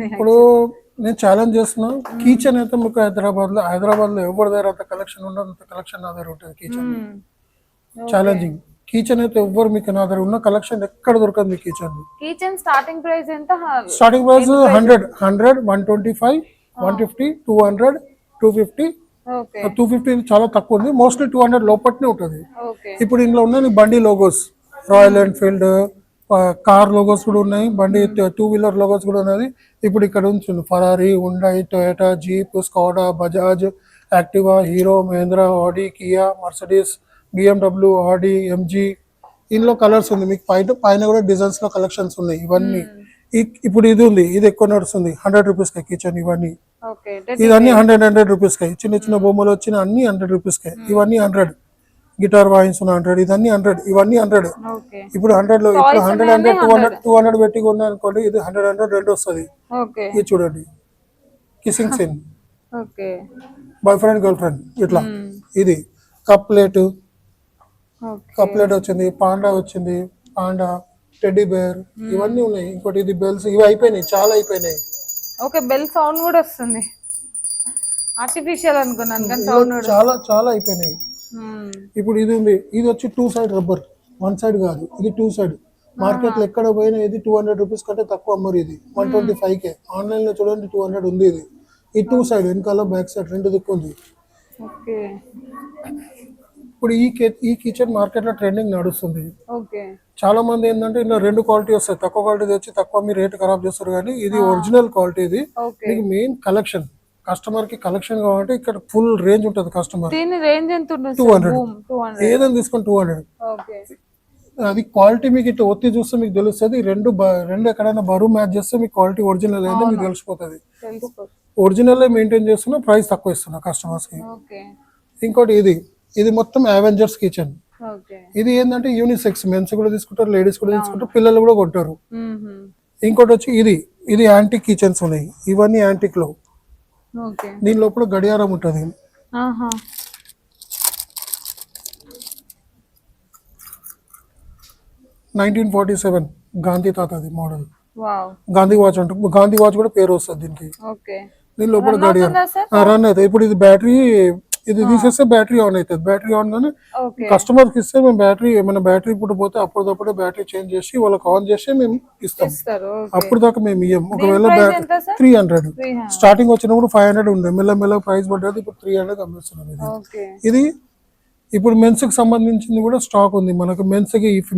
ఇప్పుడు నేను ఛాలెంజ్ చేస్తున్నా, కీచెన్ అయితే మీకు హైదరాబాద్ లో ఎవరి దగ్గర అంత కలెక్షన్ ఉండదు, అంత కలెక్షన్ నా దగ్గర ఉంటుంది కీచెన్. ఛాలెంజింగ్ కీచెన్ అయితే ఎవ్వరు మీకు నా దగ్గర ఉన్న కలెక్షన్ ఎక్కడ దొరకదు మీ కిచెన్. కిచెన్ స్టార్టింగ్ ప్రైస్ ఎంత? Starting price 100, 125, 150, 200, 250. 250 చాలా తక్కువ ఉంది, మోస్ట్లీ 200 లోపట్నే ఉంటుంది. ఇప్పుడు ఇందులో ఉన్నాయి బండి logos, royal Enfield car logos కూడా ఉన్నాయి, బండి 2 వీలర్ లోగోస్ కూడా ఉన్నది. ఇప్పుడు ఇక్కడ ఉంది Ferrari, Hyundai, Toyota, Jeep, Skoda, Bajaj, Activa, Hero, Mahindra, Audi, Kia, Mercedes, BMW, Audi, MG. ఇందులో కలర్స్ ఉంది మీకు, పైన కూడా డిజైన్స్ లో కలెక్షన్స్ ఉన్నాయి. ఇవన్నీ ఇప్పుడు ఇది ఉంది, ఇది ఎక్కువ నడుస్తుంది, 100 రూపీస్ కి కిచెన్. ఇవన్నీ ఇవన్నీ 100 రూపీస్ కి. చిన్న చిన్న బొమ్మలు వచ్చిన అన్ని 100 రూపీస్ కి. ఇవన్నీ 100. గిటార్ వాయిన్స్ 100, ఇదన్నీ 100, ఇవన్నీ 100. ఇప్పుడు 100 లో ఇప్పుడు 100, 200 పెట్టి కొన్నా అనుకోండి, ఇది 100 రెండు వస్తుంది. ఇది చూడండి, kissing scene, boy friend girl friend ఇట్లా. ఇది కప్ ప్లేట్ వచ్చింది, పాండా వచ్చింది, పాండా, టెడ్డీ బేర్, ఇవన్నీ ఉన్నాయి. ఇంకోటి ఇది బెల్స్, ఇవి అయిపోయినాయి, చాలా అయిపోయినాయి. ఓకే, బెల్ సౌండ్ కూడా వస్తుంది, ఆర్టిఫిషియల్ అనుకున్నాను కానీ సౌండ్ చాలా చాలా అయిపోయినాయి. ఇప్పుడు ఇది ఉంది, ఇది వచ్చి 2 సైడ్ రబ్బర్, 1 సైడ్ కాదు, ఇది 2 సైడ్. మార్కెట్ లో ఎక్కడ పోయినా ఇది 200 రూపీస్ కంటే తక్కువ అమ్మరు. ఇది 125K. ఆన్లైన్ లో చూడండి 200 ఉంది. ఇది ఈ 2 సైడ్, వెనకాల బ్యాక్ సైడ్ రెండు దిక్కు ఉంది. ఇప్పుడు ఈ కిచెన్ మార్కెట్ లో ట్రెండింగ్ నడుస్తుంది. చాలా మంది ఏంటంటే ఇందులో 2 క్వాలిటీ వస్తాయి, తక్కువ క్వాలిటీ తెచ్చి తక్కువ మీరు రేట్ ఖరాబ్ చేస్తారు. కానీ ఇది ఒరిజినల్ క్వాలిటీ. ఇది మీకు మెయిన్ కలెక్షన్, కస్టమర్ కి కలెక్షన్ కావాలంటే ఇక్కడ ఫుల్ రేంజ్ ఉంటుంది. కస్టమర్ 200 ఏదైనా తీసుకొని 200. అది క్వాలిటీ మీకు ఇట్లా ఒత్తి చూస్తే మీకు తెలుస్తుంది. రెండు ఎక్కడైనా బరువు మ్యాచ్ చేస్తే మీకు క్వాలిటీ ఒరిజినల్ అయితే మీకు తెలిసిపోతుంది. ఒరిజినల్ మెయింటైన్ చేస్తున్నా, ప్రైస్ తక్కువ ఇస్తున్నా కస్టమర్స్ కి. ఇంకోటి ఇది మొత్తం అవెంజర్స్ కిచెన్. ఇది ఏంటంటే యూనిసెక్స్, మెన్స్ కూడా తీసుకుంటారు, లేడీస్ కూడా తీసుకుంటారు, పిల్లలు కూడా కొంటారు. ఇంకోటి వచ్చి ఇది యాంటిక్ కిచెన్స్ ఉన్నాయి. ఇవన్నీ యాంటిక్ లో, దీని లోపల గడియారం ఉంటుంది. 1947 గాంధీ తాతది మోడల్. గాంధీ వాచ్ అంటారు, గాంధీ వాచ్ కూడా పేరు వస్తుంది దీనికి. దీని లోపల గడియారం రన్ అవుతుంది. ఇప్పుడు ఇది బ్యాటరీ, ఇది తీసేస్తే బ్యాటరీ ఆన్ అవుతుంది. బ్యాటరీ ఆన్ గానే కస్టమర్ కి ఇస్తే మేము బ్యాటరీ ఏమైనా బ్యాటరీ ఇప్పుడు పోతే అప్పటిదప్పుడే బ్యాటరీ చేంజ్ చేసి వాళ్ళకి ఆన్ చేసి మేము ఇస్తాం. అప్పుడు దాకా మేము ఇయ్యం. ఒకవేళ 300 స్టార్టింగ్ వచ్చినప్పుడు 500 ఉండే, మెల్ల ప్రైస్ పడ్డది, ఇప్పుడు 300 అమ్మేస్తున్నాం. ఇది ఇప్పుడు మెన్స్ కి సంబంధించింది కూడా స్టాక్ ఉంది మనకు.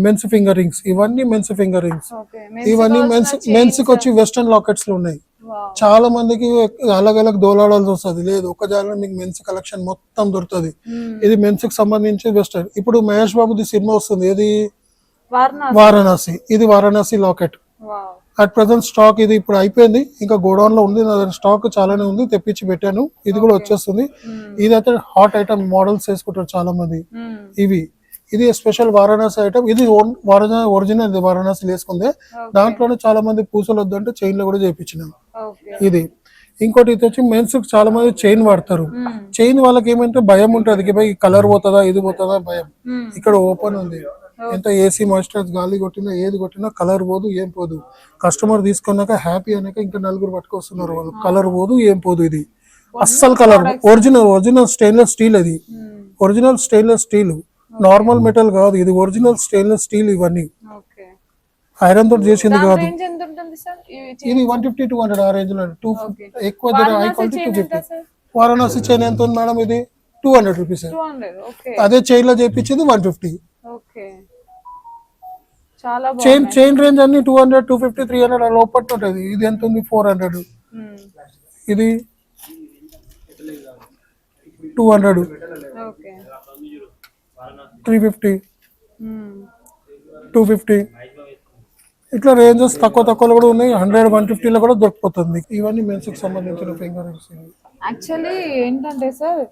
మెన్స్ ఫింగర్ రింగ్స్, ఇవన్నీ మెన్స్ ఫింగర్ రింగ్స్. ఇవన్నీ మెన్స్ కి వచ్చి వెస్టర్న్ లాకెట్స్ లో ఉన్నాయి. చాలా మందికి అలగ్ దోలాడాల్సి వస్తుంది. లేదు, ఒక జాగా మీకు మెన్స్ కలెక్షన్ మొత్తం దొరుకుతుంది. ఇది మెన్స్ కి సంబంధించి వెస్టర్న్. ఇప్పుడు మహేష్ బాబుది సినిమా వస్తుంది, ఏది వారణాసి. ఇది Varanasi locket. At present stock ఇది ఇప్పుడు అయిపోయింది, ఇంకా గోడౌన్ లో ఉంది. నా స్టాక్ చాలానే ఉంది, తెప్పించి పెట్టాను. ఇది కూడా వచ్చేస్తుంది. ఇదైతే హాట్ ఐటమ్, మోడల్స్ వేసుకుంటారు చాలా మంది. ఇది స్పెషల్ వారణాసి ఐటమ్. ఇది ఒరిజినల్ వారణాసి వేసుకుంది. దాంట్లోనే చాలా మంది పూసలు వద్దంటే చైన్ లో కూడా చేయించినాం. ఇది ఇంకోటి ఇది వచ్చి మెన్స్ చాలా మంది చైన్ వాడతారు. చైన్ వాళ్ళకి ఏమంటే భయం ఉంటుంది, కలర్ పోతుందా, ఇది పోతుందా భయం. ఇక్కడ ఓపెన్ ఉంది, ఎంత ఏసీ మాయిశ్చరైజ్ గాలి కొట్టినా ఏది కొట్టినా కలర్ పోదు, ఏం పోదు. కస్టమర్ తీసుకున్నాక హ్యాపీ అనేక ఇంకా నలుగురు పట్టుకొస్తున్నారు వాళ్ళు. కలర్ పోదు, ఏం పోదు. ఇది అస్సలు కలర్ ఒరిజినల్ స్టెయిన్లెస్ స్టీల్. అది original stainless steel, normal metal కాదు. ఇది ఒరిజినల్ స్టెయిన్లెస్ స్టీల్. ఇవన్నీ ఐరన్ తోటి చేసింది కాదు. ఇది 150-200 ఆ రేంజ్ లో. ఎక్కువ హై క్వాలిటీ 250. వారణాసి చైన్ ఎంత ఉంది మేడం? ఇది 200 రూపీస్. అదే చైన్ లో చేయించింది 150. చైన్ రేంజ్ అన్ని 200, 250, 300 లోపట్టు ఉంటుంది. ఇది ఎంత ఉంది? 400. ఇది 200, 350, 250. ఇట్లా రేంజెస్ తక్కువలో కూడా ఉన్నాయి. 100, 150 కూడా దొరికిపోతుంది. ఇవన్నీ మెన్స్ కి సంబంధించిన ఫింగర్ రింగ్స్. యాక్చువల్లీ ఏంటంటే సార్,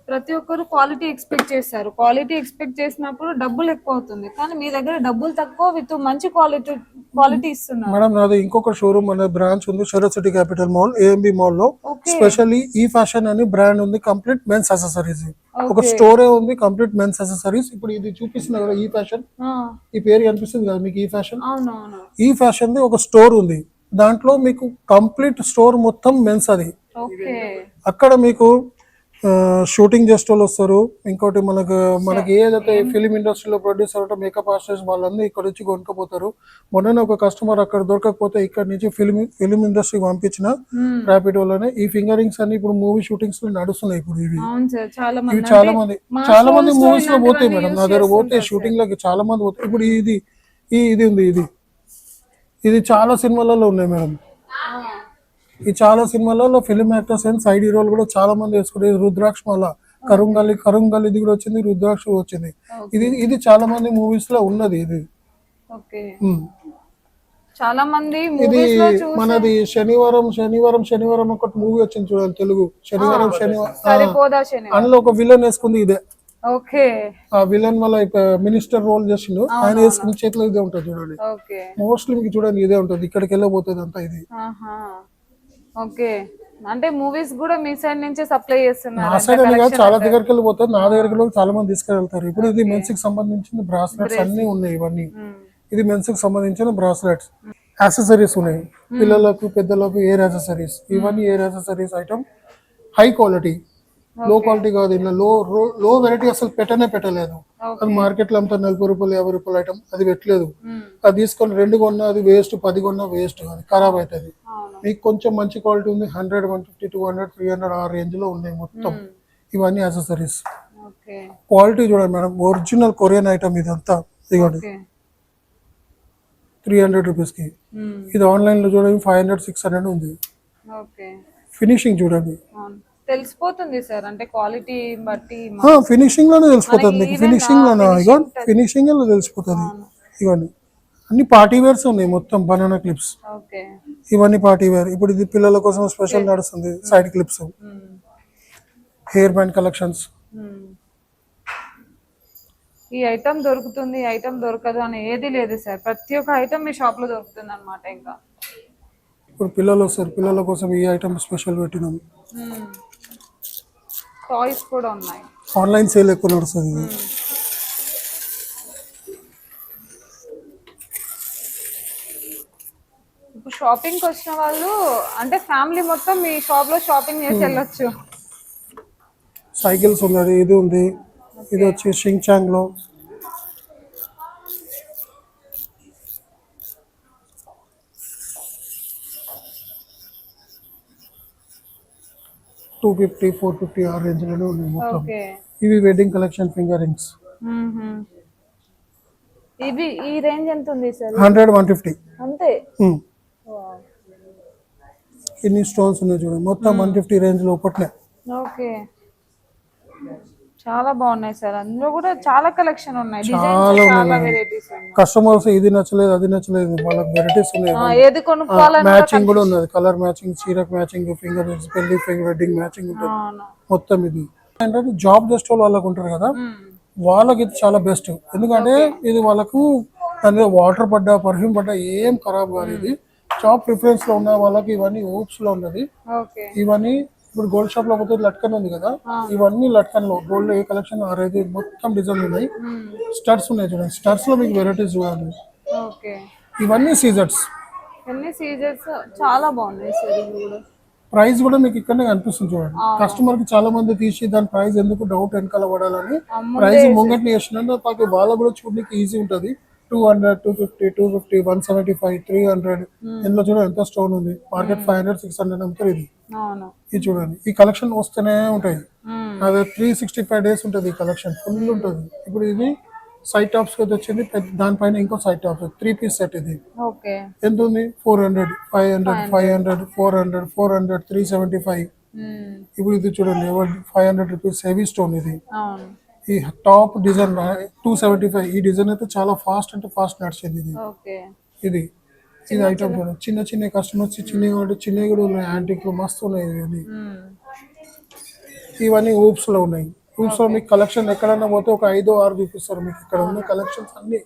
ప్రతి ఒక్కరు క్వాలిటీ ఎక్స్పెక్ట్ చేస్తారు. క్వాలిటీ ఎక్స్పెక్ట్ చేసినప్పుడు డబ్బులు ఎక్కువ అవుతుంది, కానీ మీ దగ్గర డబ్బులు తక్కువ విత్ మంచి క్వాలిటీ ఇస్తున్నారు. మేడం నాది ఇంకొక షోరూమ్ అనే బ్రాంచ్ ఉంది, Sharath city capital mall, AMB mall లో. స్పెషల్లీ ఈ ఫ్యాషన్ అని బ్రాండ్ ఉంది, కంప్లీట్ మెన్స్ అసెసరీస్. ఒక స్టోరే ఉంది, కంప్లీట్ మెన్స్ అసెసరీస్. ఇప్పుడు ఇది చూపిస్తున్నా కదా, ఈ ఫ్యాషన్, ఈ పేరు కనిపిస్తుంది కదా మీకు, ఈ ఫ్యాషన్. ఈ ఫ్యాషన్ ది ఒక స్టోర్ ఉంది. దాంట్లో మీకు కంప్లీట్ స్టోర్ మొత్తం మెన్స్ అది. ఓకే. అక్కడ మీకు షూటింగ్ చేసే వాళ్ళు వస్తారు. ఇంకోటి మనకి ఏదైతే ఫిలిం ఇండస్ట్రీలో ప్రొడ్యూసర్ అంటే మేకప్ ఆర్టిస్ట్ వాళ్ళందరూ ఇక్కడ వచ్చి కొనుక్కపోతారు. మొన్న ఒక కస్టమర్ అక్కడ దొరకకపోతే ఇక్కడ నుంచి ఫిలిం ఇండస్ట్రీకి పంపించిన ర్యాపిడోలోనే. ఈ ఫింగరింగ్స్ అన్ని ఇప్పుడు మూవీ షూటింగ్స్ లో నడుస్తున్నాయి ఇప్పుడు. ఇవి చాలా మంది మూవీస్ లో పోతాయి మేడం. నా దగ్గర పోతే షూటింగ్ లోకి చాలా మంది పోతాయి. ఇప్పుడు ఇది ఉంది. ఇది చాలా సినిమాలలో ఉన్నాయి మేడం. ఈ చాలా సినిమాలలో ఫిల్మ్ యాక్టర్స్ అండ్ సైడ్ హీరోలు కూడా చాలా మంది వేసుకుంటారు. రుద్రాక్ష మళ్ళా కరుంగల్లి కూడా వచ్చింది, రుద్రాక్ష వచ్చింది. ఇది చాలా మంది మూవీస్ లో ఉన్నది. ఇది చాలా మంది ఇది మనది శనివారం ఒకటి మూవీ వచ్చింది చూడండి, తెలుగు శనివారం. అందులో ఒక విలన్ వేసుకుంది ఇదే. ఓకే. ఆ విలన్ వల్ల మినిస్టర్ రోల్ చేసిండు ఆయన, వేసుకున్న చేతిలో ఇదే ఉంటుంది చూడండి. మోస్ట్లీ మీకు చూడండి ఇదే ఉంటుంది. ఇక్కడికి వెళ్ళబోతుంది అంతా ఇది. ఓకే. అంటే మూవీస్ కూడా మీ సైడ్ నుంచే సప్లై చేస్తున్నారు? నా సైడ్ అని కాదు, చాలా దగ్గరికి వెళ్ళిపోతారు. నా దగ్గరికి చాలా మంది తీసుకెళ్తారు. ఇప్పుడు ఇది మెన్స్ కి సంబంధించిన బ్రాస్లెట్స్ అన్ని ఉన్నాయి. ఇవన్నీ ఇది మెన్స్ కి సంబంధించిన బ్రాస్లెట్స్. యాక్సెసరీస్ ఉన్నాయి పిల్లలకు పెద్దలకు. ఎయిర్ యాక్సెసరీస్, ఇవన్నీ air accessories item. High quality, లో క్వాలిటీ కాదు. ఇలా లో వెరైటీ అసలు పెట్టలేదు. అది మార్కెట్ లో అంతా 40 రూపాయలు 50 రూపాయలు ఐటమ్ అది పెట్టలేదు. అది తీసుకొని 2 కొన్నా అది వేస్ట్, 10 కొన్నా వేస్ట్, అది ఖరాబ్ అవుతుంది. మీకు కొంచెం మంచి క్వాలిటీ ఉంది, 100, 150, 200, 300 ఆ రేంజ్ లో ఉన్నాయి మొత్తం. ఇవన్నీ యాక్సెసరీస్. క్వాలిటీ చూడండి మేడం, ఒరిజినల్ కొరియన్ ఐటమ్ ఇదంతా. ఇదిగోండి 300 రూపీస్ కి. ఇది ఆన్లైన్ లో చూడండి 500, 600 ఉంది. ఫినిషింగ్ చూడండి, తెలిసిపోతుంది సార్. అంటే క్వాలిటీ బట్టి ఫినిషింగ్ లోనే తెలిసిపోతుంది మీకు. ఫినిషింగ్ లో తెలిసిపోతుంది. ఇవన్నీ అన్ని పార్టీ వేర్స్ ఉన్నాయి మొత్తం. బనానా క్లిప్స్ ఇవన్నీ పార్టీ వేర్. ఇప్పుడు ఇది పిల్లల కోసం స్పెషల్ నడుస్తుంది. Side clips, hair band collections. ఈ ఐటమ్ దొరుకుతుంది, ఈ ఐటమ్ దొరకదు అని ఏది లేదు సార్. ప్రతి ఒక్క ఐటమ్ మీ షాప్ లో దొరుకుతుంది అన్నమాట. ఇంకా ఇప్పుడు పిల్లలు వస్తారు, పిల్లల కోసం ఈ ఐటమ్ స్పెషల్ పెట్టినాం. టాయ్స్ కూడా ఉన్నాయి. ఆన్లైన్ సేల్ ఎక్కువ నడుస్తుంది. ఇప్పుడు షాపింగ్ వచ్చిన వాళ్ళు అంటే ఫ్యామిలీ మొత్తం మీ షాప్ లో షాపింగ్ చేసి వెళ్ళొచ్చు. సైకిల్స్ ఉన్నది, ఇది ఉంది. ఇది వచ్చి షించాంగ్ లో. $250, $450 ఆ రేంజ్ లోనే ఉన్నాయి మొత్తం. ఇవి వెడ్డింగ్ కలెక్షన్ ఫింగర్ రింగ్స్. ఇవి ఈ రేంజ్ ఎంత ఉంది సార్? 100, 150 అంతే. ఇన్ని స్టోన్స్ ఉన్నాయి చూడండి, మొత్తం 150 రేంజ్ లో ఒకటే. ఓకే, చాలా బాగున్నాయి సార్. అందులో కూడా చాలా కలెక్షన్ ఉన్నాయి, చాలా వెరైటీస్ ఉన్నాయి. కస్టమర్స్ ఇది నచ్చలేదు అది నచ్చలేదు వాళ్ళకి వెరైటీస్ ఉన్నాయి. ఏది కొనుక్కోవాలని మ్యాచింగ్ కూడా ఉన్నది. కలర్ మ్యాచింగ్, చీరకు మ్యాచింగ్, ఫింగర్ రింగ్స్, పెళ్లి వెడ్డింగ్ మ్యాచింగ్ ఉంటుంది మొత్తం. ఇది ఏంటంటే జాబ్ చేసే వాళ్ళకు ఉంటారు కదా, వాళ్ళకి ఇది చాలా బెస్ట్. ఎందుకంటే ఇది వాళ్ళకు అందులో వాటర్ పడ్డా, పర్ఫ్యూమ్ పడ్డా ఏం ఖరాబ్ కాదు. ఇది జాబ్ ప్రిఫరెన్స్ లో ఉన్న వాళ్ళకి ఇవన్నీ ఓప్స్ లో ఉన్నది. ఇవన్నీ ఇప్పుడు గోల్డ్ షాప్ లో పోతే లట్కన్ ఉంది కదా, ఇవన్నీ లట్కన్ లో గోల్డ్ ఏ కలెక్షన్ ఆరైతే మొత్తం డిజైన్ ఉన్నాయి. స్టడ్స్ ఉన్నాయి చూడండి, స్టడ్స్ లో మీకు వెరైటీస్ చూడాలి. ఇవన్నీ సీజర్స్ చాలా బాగున్నాయి సార్. ప్రైస్ కూడా మీకు ఇక్కడనే కనిపిస్తుంది చూడండి. కస్టమర్ కి చాలా మంది తీసి దాని ప్రైస్ ఎందుకు డౌట్ వెనకాల పడాలని ప్రైస్ ముంగట్ని చేస్తున్నారు. పాకి వాళ్ళ కూడా చూడడానికి ఈజీ ఉంటది. 200, 250, 250, 175, 300. ఇందులో చూడండి ఎంత స్టోన్ ఉంది. మార్కెట్ 500, 600 అమ్ముతారు. ఇది చూడండి, ఈ కలెక్షన్ వస్తూనే ఉంటాయి. అదే 365 డేస్ ఉంటుంది ఈ కలెక్షన్, ఫుల్ ఉంటుంది. ఇప్పుడు ఇది సైడ్ టాప్స్ వచ్చింది, దానిపైన ఇంకో సైడ్ టాప్స్ 3 పీస్ సెట్. ఇది ఎంత ఉంది? 400, 500, 500, 400, 400, 375. ఇప్పుడు ఇది చూడండి 500 రూపీస్ హెవీ స్టోన్. ఇది ఈ టాప్ డిజైన్ 275. ఈ డిజైన్ అయితే చాలా ఫాస్ట్ అంటే ఫాస్ట్ నడిచేది. ఇది ఇది ఐటమ్ కూడా చిన్న చిన్న కస్టమర్స్ చిన్నవి కూడా ఉన్నాయి. యాంటిక్ మస్తు ఉన్నాయి. ఇవన్నీ ఊప్స్ లో ఉన్నాయి. ఊప్స్ లో మీకు కలెక్షన్ ఎక్కడన్నా పోతే ఒక 5 or 6 చూపిస్తారు మీకు. ఇక్కడ ఉన్న కలెక్షన్స్ అన్ని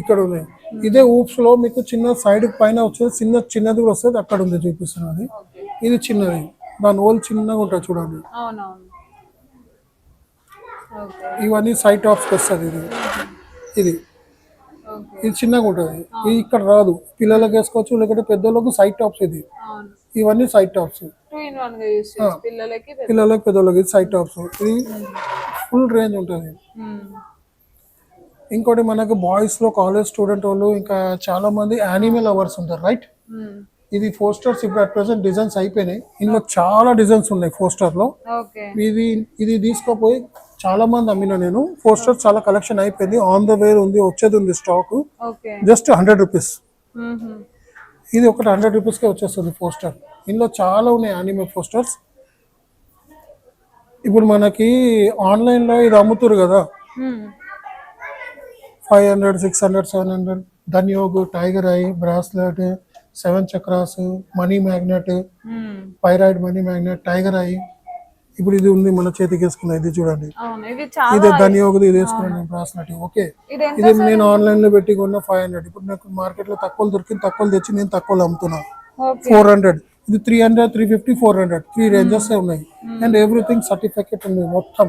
ఇక్కడ ఉన్నాయి. ఇదే ఊప్స్ లో మీకు చిన్న సైడ్ పైన వచ్చేది చిన్నది కూడా వస్తుంది, అక్కడ ఉంది చూపిస్తున్నది. ఇది చిన్నది, దాని ఓల్ చిన్నగా ఉంటుంది చూడండి. ఇవన్నీ సైడ్ టాప్స్ వస్తుంది. ఇది ఓకే. ఇది చిన్నగా ఉంటుంది, ఇది ఇక్కడ రాదు. పిల్లలకు వేసుకోవచ్చు, లేకపోతే పెద్దోళ్ళకు సైడ్ టాప్స్ ఇది. అవును. ఇవన్నీ సైడ్ టాప్స్, 2 in 1 గా యూస్ చేయొచ్చు పిల్లలకి పిల్లలకి పెద్దోళ్ళకి. ఇది సైడ్ టాప్స్, ఇది ఫుల్ రేంజ్ ఉంటుంది. ఇంకోటి మనకు బాయ్స్ లో కాలేజ్ స్టూడెంట్ వాళ్ళు ఇంకా చాలా మంది యానిమే లవర్స్ ఉంటారు, రైట్? ఇది పోస్టర్స్ ఇప్పుడు అట్ ప్రెసెంట్ డిజైన్స్ అయిపోయినాయి. ఇందులో చాలా డిజైన్స్ ఉన్నాయి పోస్టర్ లో. ఓకే. ఇది తీసుకోపోయి చాలా మంది అమ్మిన నేను. పోస్టర్ చాలా కలెక్షన్ అయిపోయింది, ఆన్ ద వే ఉంది, వచ్చేది ఉంది స్టాక్. ఓకే. Just 100 rupees. ఇది ఒకటి 100 రూపీస్కే వచ్చేస్తుంది పోస్టర్. ఇందులో చాలా ఉన్నాయి యానిమే పోస్టర్స్. ఇప్పుడు మనకి ఆన్లైన్లో ఇది అమ్ముతారు కదా, 500, 600, 700. ధన్యోగ్, tiger eye bracelet, 7 chakras, money magnet, pyrite money magnet, tiger eye. ఇప్పుడు ఇది ఉంది మన చేతికి వేసుకున్నా, ఇది చూడండి. ఇది ధన్యోగ్, ఇది వేసుకున్నాను బ్రాస్లెట్. ఓకే, ఇది నేను ఆన్లైన్ లో పెట్టి కొన్న 500. ఇప్పుడు నాకు మార్కెట్ లో తక్కువ దొరికింది, తక్కువ తెచ్చి నేను తక్కువ అమ్ముతున్నా. 400. ఇది 300, 350, 400, 3 రేంజెస్ ఉన్నాయి. అండ్ ఎవ్రీథింగ్ సర్టిఫికెట్ ఉంది మొత్తం.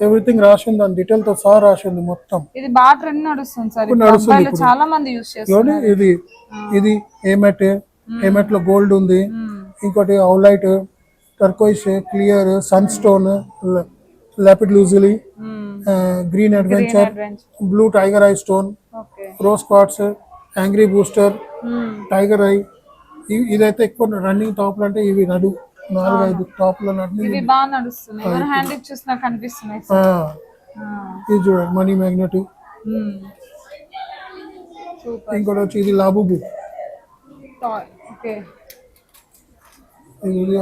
ఎవ్రీథింగ్ రాసి ఉంది, దాని డీటెయిల్ తో సహా రాసి ఉంది మొత్తం. ఇది బాగా ట్రెండ్ నడుస్తుంది సార్, ఇప్పుడు చాలా మంది యూస్ చేస్తున్నారు. ఇది ఏమెట్ లో గోల్డ్ ఉంది. ఇంకోటి howlite, turquoise, clear, sunstone, lapis lazuli, green adventure, blue tiger eye stone, rose quartz, angry booster, tiger eye. ఇదైతే ఎక్కువ రన్నింగ్ టాప్లు అంటే ఇవి 4-5 టాప్లు ఇవి బాగా నడుస్తున్నాయి, ఎవరి హ్యాండ్ చూసినా కనిపిస్తున్నాయి. ఇది చూడండి మనీ మ్యాగ్నెట్. ఇంకోటి వచ్చి ఇది లాబుబు. ఓకే. ఇది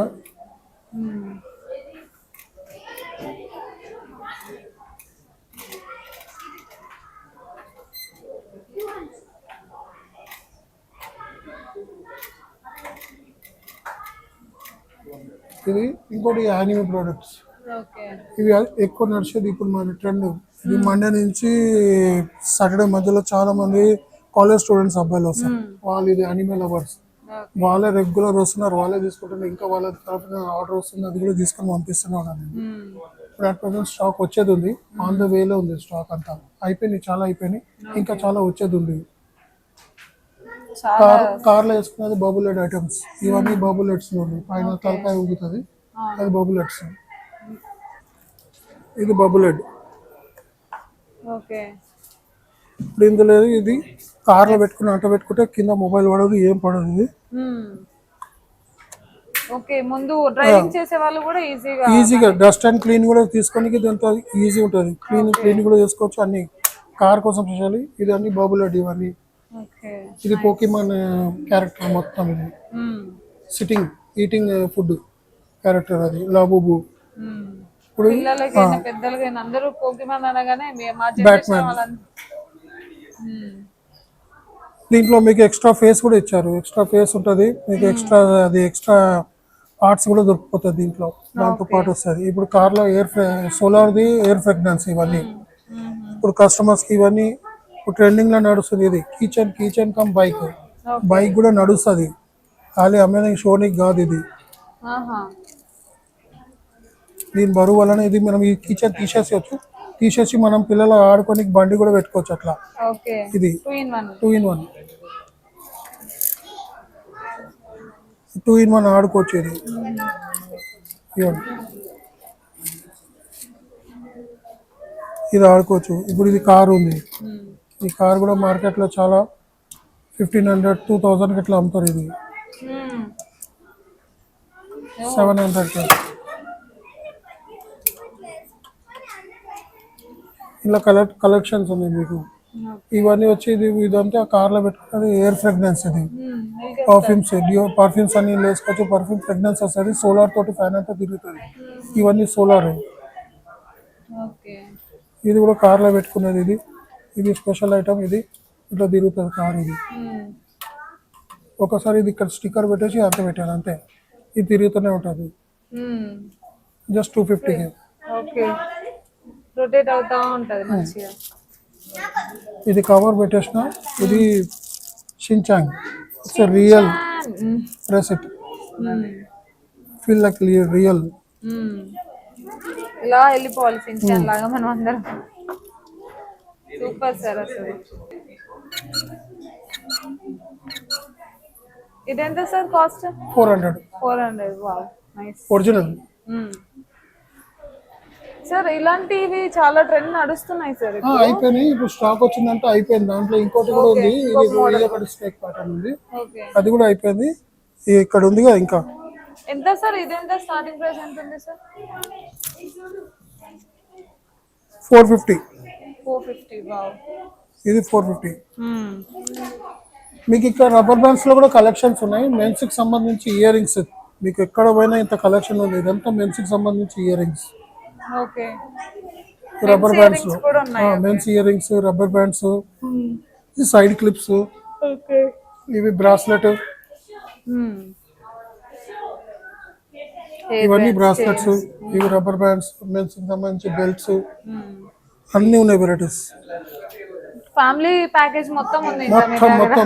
ఇది ఇంకోటి యానిమే ప్రొడక్ట్స్. ఇవి ఎక్కువ నడిచేది ఇప్పుడు మన ట్రెండ్. ఇది మండే నుంచి సాటర్డే మధ్యలో చాలా మంది కాలేజ్ స్టూడెంట్స్ అబ్బాయిలు వస్తారు, వాళ్ళు ఇది యానిమే లవర్స్. వాళ్ళే రెగ్యులర్ వస్తున్నారు, వాళ్ళే తీసుకుంటున్నారు. ఇంకా వాళ్ళ తరఫున ఆర్డర్ వస్తుంది, అది కూడా తీసుకొని పంపిస్తున్నాను నేను. ఇప్పుడు అట్ ప్రజెంట్ స్టాక్ వచ్చేది ఉంది, ఆన్ ద వేలో ఉంది స్టాక్ అంతా. అయిపోయినాయి, చాలా అయిపోయినాయి, ఇంకా చాలా వచ్చేది ఉంది. కార్లో వేసుకున్నది బబులెట్ ఐటమ్స్. ఇవన్నీ బబులెట్స్ లో ఉన్నాయి, పైన తలకాయ ఊగుతుంది, అది బబులెట్స్. ఇది బబులెట్. ఇప్పుడు ఇందులో ఇది కార్లో పెట్టుకుని అంట పెట్టుకుంటే కింద మొబైల్ పడదు, ఏం పడదు. ఇది ఈజీగా డస్ట్ అండ్ క్లీన్ కూడా తీసుకోనికి దీంతో ఈజీ ఉంటుంది. క్లీన్ కూడా చేసుకోవచ్చు అన్ని. కార్ కోసం స్పెషల్లీ ఇది అన్ని బబులెట్. ఇవన్నీ ఇది పోకీమాన్ క్యారెక్టర్ మొత్తం. ఇది సిట్టింగ్ ఈటింగ్ ఫుడ్ క్యారెక్టర్, అది లాబుబు. ఇప్పుడు దీంట్లో మీకు ఎక్స్ట్రా ఫేస్ కూడా ఇచ్చారు, ఎక్స్ట్రా ఫేస్ ఉంటుంది మీకు. ఎక్స్ట్రా పార్ట్స్ కూడా దొరికిపోతుంది దీంట్లో, దాంతో పాటు వస్తుంది. ఇప్పుడు కార్లో సోలార్ది ఎయిర్ ఫ్రాగ్రెన్స్ ఇవన్నీ. ఇప్పుడు కస్టమర్స్ కి ఇవన్నీ ఇప్పుడు ట్రెండింగ్ లో నడుస్తుంది. ఇది కిచెన్ కమ్ బైక్ కూడా నడుస్తుంది, ఖాళీ అమ్మే షోనికి కాదు ఇది. దీని బరువు వలన ఇది మనం ఈ కిచెన్ తీసేసి మనం పిల్లలు ఆడుకోనికి బండి కూడా పెట్టుకోవచ్చు అట్లా. ఇది 2 in 1 ఆడుకోవచ్చు. ఇది ఆడుకోవచ్చు. ఇప్పుడు ఇది కారు ఉంది, ఈ కార్ కూడా మార్కెట్ లో చాలా 1500, 2000 ఇట్లా అమ్ముతారు. ఇది 700. ఇలా కలెక్షన్స్ ఉన్నాయి మీకు. ఇవన్నీ వచ్చి ఇదంతా కార్లో పెట్టుకున్నది ఎయిర్ ఫ్రాగ్రెన్స్. ఇది పర్ఫ్యూమ్స్ అన్ని వేసుకోవచ్చు, పర్ఫ్యూమ్ ఫ్రాగ్రెన్స్ వస్తుంది. సోలార్ తోటి ఫ్యాన్ అంతా తిరుగుతుంది. ఇవన్నీ సోలార్. ఇది కూడా కార్లో పెట్టుకున్నది. ఇది స్పెషల్ ఐటమ్. ఇది ఇట్లా తిరుగుతుంది కార్. ఇది ఒకసారి ఇది ఇక్కడ స్టిక్కర్ పెట్టేసి అంత పెట్టాను అంతే, ఇది తిరుగుతూనే ఉంటుంది. జస్ట్ 250కి. రొటేట్ అవుతా ఉంటది మంచిగా. ఇది కవర్ పెట్టేసిన. ఇది Shinchan, it's real. Press it, feel like real. ఇలా వెళ్ళిపోవాలి షిన్చాంగ్ లాగా మనం అందరం. సూపర్ సార్ అసలు. ఇదెంత sir cost? 400. 400. Wow, nice. Original. Sir ఇలాంటివి చాలా ట్రెండ్ నడుస్తున్నాయి సార్. అయిపోయినాయి, ఇప్పుడు స్టాక్ వచ్చిందంటే అయిపోయింది. దాంట్లో ఇంకోటి కూడా ఉంది, ఇది ఒకటి స్నేక్ ప్యాటర్న్ ఉంది, అది కూడా అయిపోయింది. ఇక్కడ ఉంది కదా ఇంకా. ఎంత సార్ ఇదెంత? స్టార్టింగ్ ప్రైస్ ఎంత ఉంది సార్? 450. 450. వావ్, ఇది 450. మీకు ఇక్కడ రబ్బర్ బ్యాండ్స్ లో కూడా కలెక్షన్స్ ఉన్నాయి. మెన్స్ కి సంబంధించి ఇయర్ రింగ్స్ మీకు ఎక్కడ పోయినా ఇంత కలెక్షన్ ఉంది. ఇదంతా మెన్స్ కి సంబంధించి ear rings. Okay, rubber bands లో men's ear rings, rubber bands, side clips, okay, ఇవి బ్రాస్లెట్, ఇవన్నీ బ్రాస్లెట్స్, ఇవి రబ్బర్ బ్యాండ్స్, మెన్స్ కి సంబంధించి బెల్ట్స్ అన్ని ఉన్నాయి వెరైటీస్. ఫ్యామిలీ ప్యాకేజ్ మొత్తం ఉంది.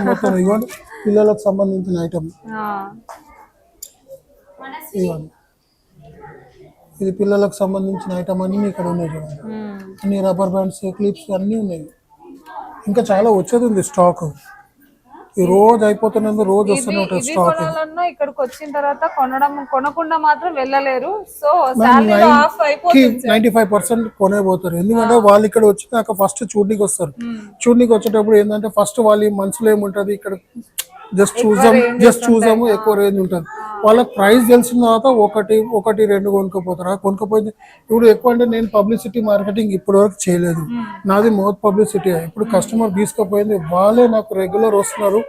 మొత్తం ఇవ్వండి. పిల్లలకు సంబంధించిన ఐటమ్ ఇవ్వండి. ఇది పిల్లలకు సంబంధించిన ఐటమ్ అన్ని ఇక్కడ ఉన్నాయి చూడండి. అన్ని రబ్బర్ బ్యాండ్స్, క్లిప్స్ అన్నీ ఉన్నాయి. ఇంకా చాలా వచ్చేది ఉంది స్టాక్. ఈ రోజు అయిపోతున్నందుకు రోజు వస్తూనే ఉంటుంది స్టాక్. ఇక్కడికి వచ్చిన తర్వాత కొనకుండా మాత్రం వెళ్ళలేరు. సో సాలరీ ఆఫ్ అయిపోతుంది. 95% కొనే పోతారు. ఎందుకంటే వాళ్ళు ఇక్కడ వచ్చినాక ఫస్ట్ చూడనికి వస్తారు. చూడనికి వచ్చేటప్పుడు ఏంటంటే ఫస్ట్ వాళ్ళు ఈ మనసులో ఏముంటది, ఇక్కడ జస్ట్ చూసాము ఎక్కువ రేంజ్ ఉంటుంది. వాళ్ళకి ప్రైస్ తెలిసిన తర్వాత ఒకటి రెండు కొనుక్కోపోతారు. కొనుక్కోపోయింది ఇప్పుడు ఎక్కువ అంటే నేను పబ్లిసిటీ మార్కెటింగ్ ఇప్పటి వరకు చేయలేదు. నాది మౌత్ పబ్లిసిటీ. ఇప్పుడు కస్టమర్ తీసుకుపోయింది, వాళ్ళే నాకు రెగ్యులర్ వస్తున్నారు.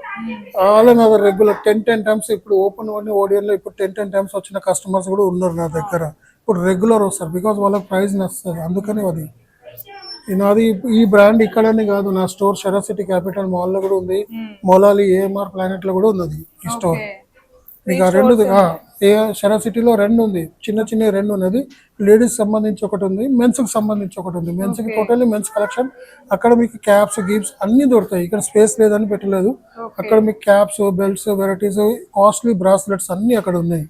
వాళ్ళే నాకు రెగ్యులర్ 10 టైమ్స్ ఇప్పుడు ఓపెన్ ఓడియన్ లో ఇప్పుడు 10 టైమ్స్ వచ్చిన కస్టమర్స్ కూడా ఉన్నారు నా దగ్గర. ఇప్పుడు రెగ్యులర్ వస్తారు బికాస్ వాళ్ళకి ప్రైస్ నచ్చుతుంది. అందుకని అది నాది ఈ బ్రాండ్ ఇక్కడనే కాదు, నా స్టోర్ షెరాసిటీ క్యాపిటల్ మాల్ లో కూడా ఉంది, మొలాలి ఏఎంఆర్ ప్లానెట్ లో కూడా ఉన్నది ఈ స్టోర్. మీకు ఆ రెండు షెరాసిటీలో రెండు ఉంది, చిన్న రెండు ఉన్నది. లేడీస్ సంబంధించి ఒకటి ఉంది, మెన్స్ కి సంబంధించి ఒకటి ఉంది. మెన్స్ కి టోటల్లీ మెన్స్ కలెక్షన్. అక్కడ మీకు క్యాప్స్ గిప్స్ అన్ని దొరుకుతాయి. ఇక్కడ స్పేస్ లేదని పెట్టలేదు. అక్కడ మీకు caps, belts, varieties, costly bracelets అన్ని అక్కడ ఉన్నాయి.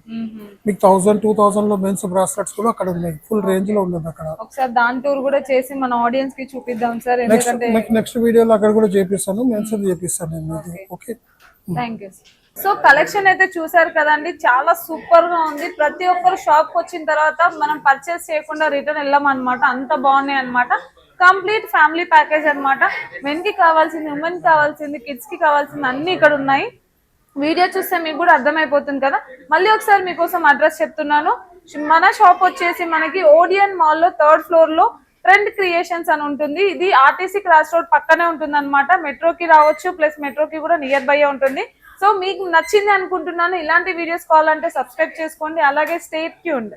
మీకు 1000-2000 లో మెన్స్ బ్రాస్లెట్స్ కూడా అక్కడ ఉన్నాయి. ఫుల్ రేంజ్ లో ఉన్నది అక్కడ. ఒకసారి దాని టూర్ కూడా చేసి మన ఆడియన్స్ కి చూపిద్దాం సార్. నెక్స్ట్ వీడియోలో అక్కడ కూడా చేపిస్తాను, మెన్స్ చేపిస్తాను నేను. Okay, thank you. So collection అయితే చూసారు కదండి, చాలా సూపర్ గా ఉంది. ప్రతి ఒక్కరు షాప్ కి వచ్చిన తర్వాత మనం పర్చేస్ చేయకుండా రిటర్న్ వెళ్ళామన్నమాట. అంత బాగున్నాయి అన్నమాట. కంప్లీట్ ఫ్యామిలీ ప్యాకేజ్ అన్నమాట. మెన్ కి కావాల్సింది, ఉమెన్ కి కావాల్సింది, కిడ్స్ కి కావాల్సింది అన్ని ఇక్కడ ఉన్నాయి. వీడియో చూస్తే మీకు కూడా అర్థమైపోతుంది కదా. మళ్ళీ ఒకసారి మీకోసం అడ్రస్ చెప్తున్నాను. మన షాప్ వచ్చేసి మనకి ఓడియన్ మాల్ లో 3rd ఫ్లోర్ లో ట్రెండ్ క్రియేషన్స్ అని ఉంటుంది. ఇది ఆర్టీసీ క్రాస్ రోడ్ పక్కనే ఉంటుంది అనమాట. మెట్రోకి రావచ్చు, ప్లస్ మెట్రోకి కూడా నియర్ బై ఉంటుంది. సో మీకు నచ్చింది అనుకుంటున్నాను. ఇలాంటి వీడియోస్ కావాలంటే సబ్స్క్రైబ్ చేసుకోండి. అలాగే స్టే ట్యూన్డ్.